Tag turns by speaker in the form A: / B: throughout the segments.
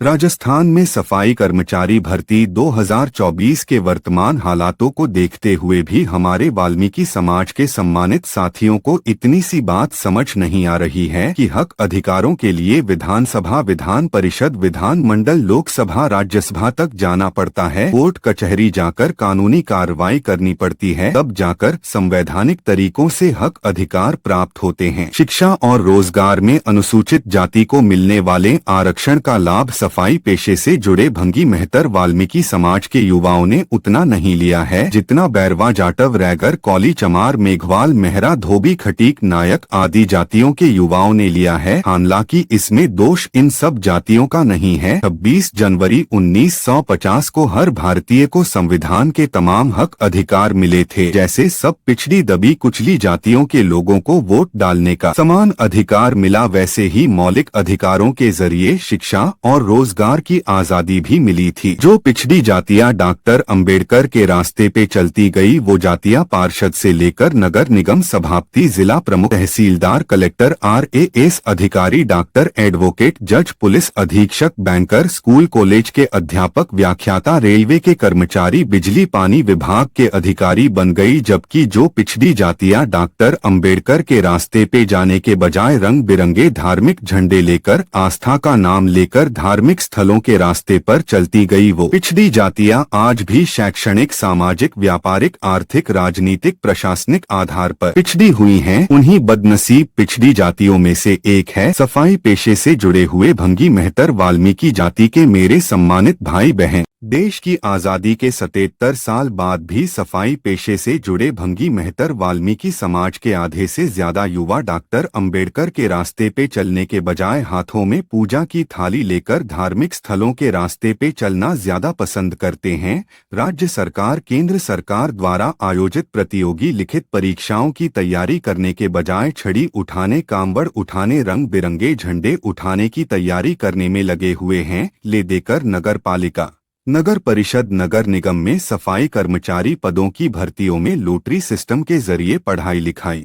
A: राजस्थान में सफाई कर्मचारी भर्ती 2024 के वर्तमान हालातों को देखते हुए भी हमारे वाल्मीकि समाज के सम्मानित साथियों को इतनी सी बात समझ नहीं आ रही है कि हक अधिकारों के लिए विधानसभा, विधान परिषद, विधान मंडल, लोकसभा, राज्यसभा तक जाना पड़ता है। कोर्ट कचहरी जाकर कानूनी कार्रवाई करनी पड़ती है, तब जाकर संवैधानिक तरीकों से हक अधिकार प्राप्त होते हैं। शिक्षा और रोजगार में अनुसूचित जाति को मिलने वाले आरक्षण का लाभ सफाई पेशे से जुड़े भंगी मेहतर वाल्मीकि समाज के युवाओं ने उतना नहीं लिया है जितना बैरवा, जाटव, रैगर, कौली, चमार, मेघवाल, मेहरा, धोबी, खटीक, नायक आदि जातियों के युवाओं ने लिया है। हालांकि इसमें दोष इन सब जातियों का नहीं है। 26 जनवरी 1950 को हर भारतीय को संविधान के तमाम हक अधिकार मिले थे, जैसे सब पिछड़ी दबी कुचली जातियों के लोगों को वोट डालने का समान अधिकार मिला, वैसे ही मौलिक अधिकारों के जरिए शिक्षा और रोजगार की आजादी भी मिली थी। जो पिछड़ी जातियां डॉक्टर अंबेडकर के रास्ते पे चलती गई, वो जातियां पार्षद से लेकर नगर निगम सभापति, जिला प्रमुख, तहसीलदार, कलेक्टर, RAS अधिकारी, डॉक्टर, एडवोकेट, जज, पुलिस अधीक्षक, बैंकर, स्कूल कॉलेज के अध्यापक, व्याख्याता, रेलवे के कर्मचारी, बिजली पानी विभाग के अधिकारी बन गई। जबकि जो पिछड़ी जातियां डॉक्टर अंबेडकर के रास्ते पे जाने के बजाय रंग बिरंगे धार्मिक झंडे लेकर, आस्था का नाम लेकर धार्मिक स्थलों के रास्ते पर चलती गई, वो पिछड़ी जातियां आज भी शैक्षणिक, सामाजिक, व्यापारिक, आर्थिक, राजनीतिक, प्रशासनिक आधार पर पिछड़ी हुई हैं। उन्हीं बदनसीब पिछड़ी जातियों में से एक है सफाई पेशे से जुड़े हुए भंगी मेहतर वाल्मीकि जाति के मेरे सम्मानित भाई बहन। देश की आजादी के 77 साल बाद भी सफाई पेशे से जुड़े भंगी मेहतर वाल्मीकि समाज के आधे से ज्यादा युवा डॉक्टर अंबेडकर के रास्ते पे चलने के बजाय हाथों में पूजा की थाली लेकर धार्मिक स्थलों के रास्ते पे चलना ज्यादा पसंद करते हैं। राज्य सरकार, केंद्र सरकार द्वारा आयोजित प्रतियोगी लिखित परीक्षाओं की तैयारी करने के बजाय छड़ी उठाने, कांवड़ उठाने, रंग बिरंगे झंडे उठाने की तैयारी करने में लगे हुए हैं। ले देकर नगर पालिका, नगर परिषद, नगर निगम में सफाई कर्मचारी पदों की भर्तियों में लॉटरी सिस्टम के जरिए पढ़ाई लिखाई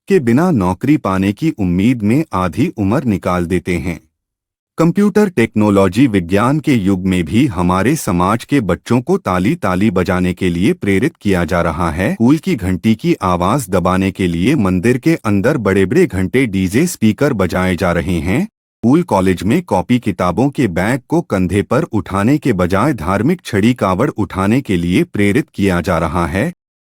A: के बिना नौकरी पाने की उम्मीद में आधी उम्र निकाल देते हैं। कंप्यूटर टेक्नोलॉजी विज्ञान के युग में भी हमारे समाज के बच्चों को ताली ताली बजाने के लिए प्रेरित किया जा रहा है। स्कूल की घंटी की आवाज दबाने के लिए मंदिर के अंदर बड़े बड़े घंटे, डीजे, स्पीकर बजाए जा रहे हैं। स्कूल कॉलेज में कॉपी किताबों के बैग को कंधे पर उठाने के बजाय धार्मिक छड़ी, कावड़ उठाने के लिए प्रेरित किया जा रहा है।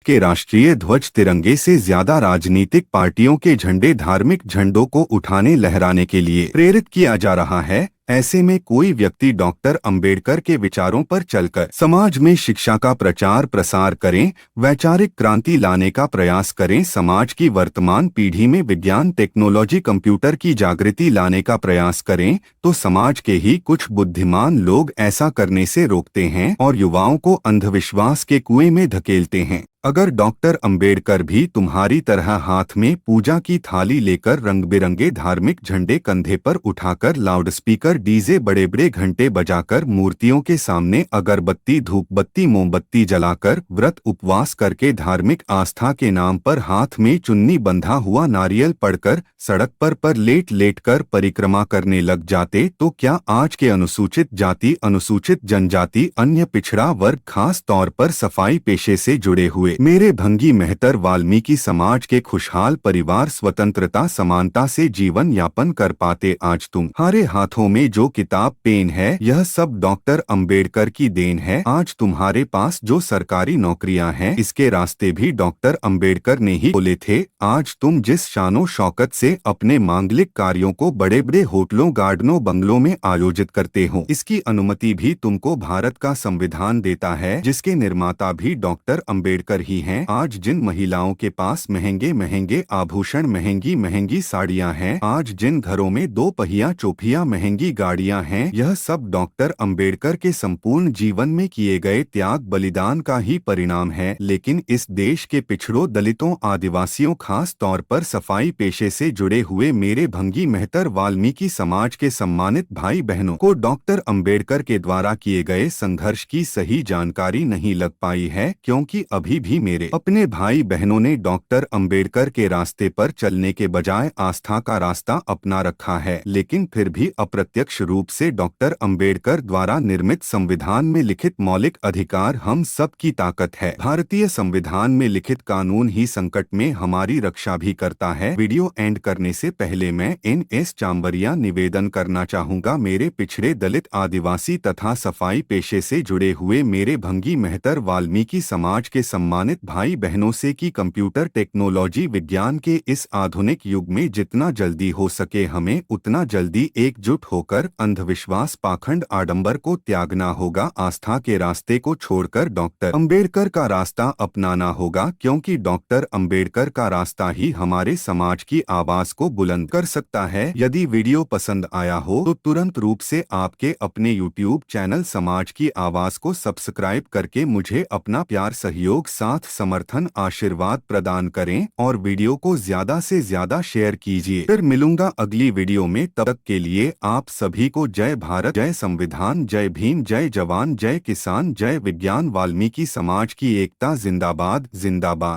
A: के राष्ट्रीय ध्वज, तिरंगे से ज्यादा राजनीतिक पार्टियों के झंडे, धार्मिक झंडों को उठाने, लहराने के लिए प्रेरित किया जा रहा है। ऐसे में कोई व्यक्ति डॉक्टर अंबेडकर के विचारों पर चलकर समाज में शिक्षा का प्रचार प्रसार करें, वैचारिक क्रांति लाने का प्रयास करें, समाज की वर्तमान पीढ़ी में विज्ञान, टेक्नोलॉजी, कंप्यूटर की जागृति लाने का प्रयास करें, तो समाज के ही कुछ बुद्धिमान लोग ऐसा करने से रोकते हैं और युवाओं को अंधविश्वास के कुएं में धकेलते हैं। अगर डॉक्टर अंबेडकर भी तुम्हारी तरह हाथ में पूजा की थाली लेकर, रंग बिरंगे धार्मिक झंडे कंधे पर उठाकर, लाउडस्पीकर, डीजे, बड़े बड़े घंटे बजाकर, मूर्तियों के सामने अगरबत्ती, धूपबत्ती, मोमबत्ती जलाकर, व्रत उपवास करके, धार्मिक आस्था के नाम पर हाथ में चुन्नी बंधा हुआ नारियल पड़कर, सड़क पर लेट लेट कर परिक्रमा करने लग जाते, तो क्या आज के अनुसूचित जाति, अनुसूचित जनजाति, अन्य पिछड़ा वर्ग, खास तौर पर सफाई पेशे से जुड़े हुए मेरे भंगी मेहतर वाल्मीकि समाज के खुशहाल परिवार स्वतंत्रता, समानता से जीवन यापन कर पाते? आज तुम्हारे हाथों में जो किताब, पेन है, यह सब डॉक्टर अंबेडकर की देन है। आज तुम्हारे पास जो सरकारी नौकरियां हैं, इसके रास्ते भी डॉक्टर अंबेडकर ने ही खोले थे। आज तुम जिस शानो शौकत से अपने मांगलिक कार्यों को बड़े बड़े होटलों, गार्डनों, बंगलों में आयोजित करते हो, इसकी अनुमति भी तुमको भारत का संविधान देता है, जिसके निर्माता भी डॉक्टर अंबेडकर ही हैं। आज जिन महिलाओं के पास महंगे महंगे आभूषण, महंगी महंगी साड़ियां हैं, आज जिन घरों में 2 पहिया चौकियां, महंगी गाड़ियां हैं, यह सब डॉक्टर अंबेडकर के संपूर्ण जीवन में किए गए त्याग, बलिदान का ही परिणाम है। लेकिन इस देश के पिछड़ों, दलितों, आदिवासियों, खास तौर पर सफाई पेशे से जुड़े हुए मेरे भंगी मेहतर वाल्मीकि समाज के सम्मानित भाई बहनों को डॉक्टर अंबेडकर के द्वारा किए गए संघर्ष की सही जानकारी नहीं लग पाई है, क्योंकि अभी भी मेरे अपने भाई बहनों ने डॉक्टर अंबेडकर के रास्ते पर चलने के बजाय आस्था का रास्ता अपना रखा है। लेकिन फिर भी अप्रत्यक्ष प्रत्यक्ष रूप से डॉक्टर अंबेडकर द्वारा निर्मित संविधान में लिखित मौलिक अधिकार हम सब की ताकत है। भारतीय संविधान में लिखित कानून ही संकट में हमारी रक्षा भी करता है। वीडियो एंड करने से पहले मैं NS चांबरिया निवेदन करना चाहूँगा, मेरे पिछड़े दलित आदिवासी तथा सफाई पेशे से जुड़े हुए मेरे भंगी मेहतर वाल्मीकि समाज के सम्मानित भाई बहनों से कि कंप्यूटर टेक्नोलॉजी विज्ञान के इस आधुनिक युग में जितना जल्दी हो सके हमें उतना जल्दी एकजुट होकर अंधविश्वास, पाखंड, आडंबर को त्यागना होगा। आस्था के रास्ते को छोड़कर डॉक्टर अंबेडकर का रास्ता अपनाना होगा, क्योंकि डॉक्टर अंबेडकर का रास्ता ही हमारे समाज की आवाज को बुलंद कर सकता है। यदि वीडियो पसंद आया हो तो तुरंत रूप से आपके अपने YouTube चैनल समाज की आवाज को सब्सक्राइब करके मुझे अपना प्यार, सहयोग, साथ, समर्थन, आशीर्वाद प्रदान करें और वीडियो को ज्यादा से ज्यादा शेयर कीजिए। फिर मिलूंगा अगली वीडियो में, तब तक के लिए आप सभी को जय भारत, जय संविधान, जय भीम, जय जवान, जय किसान, जय विज्ञान। वाल्मीकि समाज की एकता जिंदाबाद जिंदाबाद।